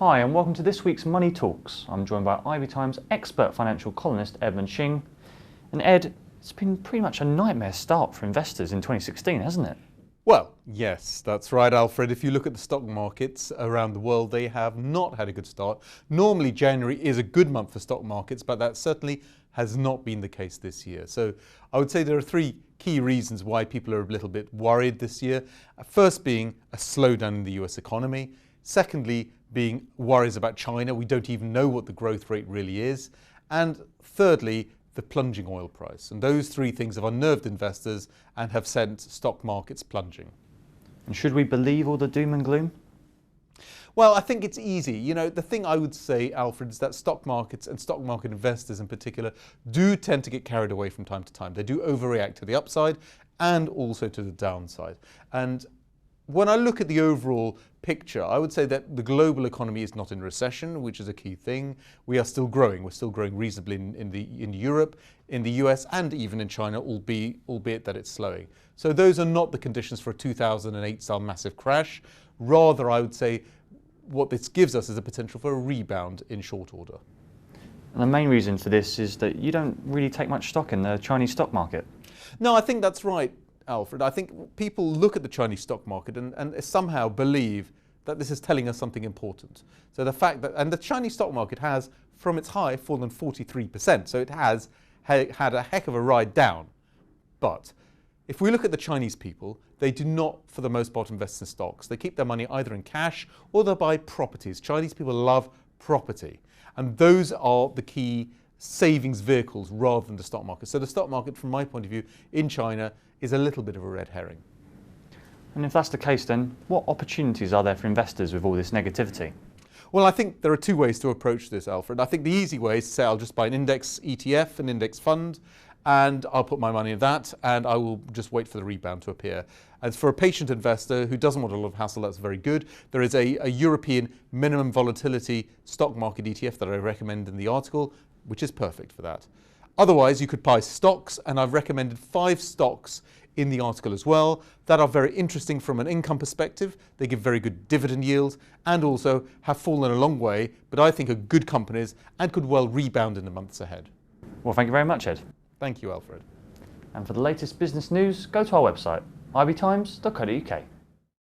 Hi and welcome to this week's Money Talks. I'm joined by IB Times expert financial columnist Edmund Shing. And Ed, it's been pretty much a nightmare start for investors in 2016, hasn't it? Well, yes, that's right, Alfred. If you look at the stock markets around the world, they have not had a good start. Normally, January is a good month for stock markets, but that certainly has not been the case this year. So I would say there are three key reasons why people are a little bit worried this year. First being a slowdown in the US economy. Secondly, being worries about China. We don't even know what the growth rate really is. And thirdly, the plunging oil price. And those three things have unnerved investors and have sent stock markets plunging. And should we believe all the doom and gloom? Well, I think it's easy. You know, the thing I would say, Alfred, is that stock markets and stock market investors in particular do tend to get carried away from time to time. They do overreact to the upside and also to the downside. And when I look at the overall picture, I would say that the global economy is not in recession, which is a key thing. We are still growing. We're still growing reasonably in Europe, in the US, and even in China, albeit that it's slowing. So those are not the conditions for a 2008 style massive crash. Rather, I would say what this gives us is a potential for a rebound in short order. And the main reason for this is that you don't really take much stock in the Chinese stock market. No, I think that's right, Alfred. I think people look at the Chinese stock market and somehow believe that this is telling us something important. So the fact that, and the Chinese stock market has, from its high, fallen 43%. So it has had a heck of a ride down. But if we look at the Chinese people, they do not, for the most part, invest in stocks. They keep their money either in cash or they buy properties. Chinese people love property. And those are the key savings vehicles rather than the stock market. So the stock market, from my point of view, in China is a little bit of a red herring. And if that's the case, then what opportunities are there for investors with all this negativity? Well, I think there are two ways to approach this, Alfred. I think the easy way is to say I'll just buy an index ETF, an index fund, and I'll put my money in that and I will just wait for the rebound to appear. As for a patient investor who doesn't want a lot of hassle, that's very good. There is a European minimum volatility stock market ETF that I recommend in the article, which is perfect for that. Otherwise, you could buy stocks, and I've recommended 5 stocks in the article as well that are very interesting from an income perspective. They give very good dividend yields and also have fallen a long way, but I think are good companies and could well rebound in the months ahead. Well, thank you very much, Ed. Thank you, Alfred. And for the latest business news, go to our website, ibtimes.co.uk.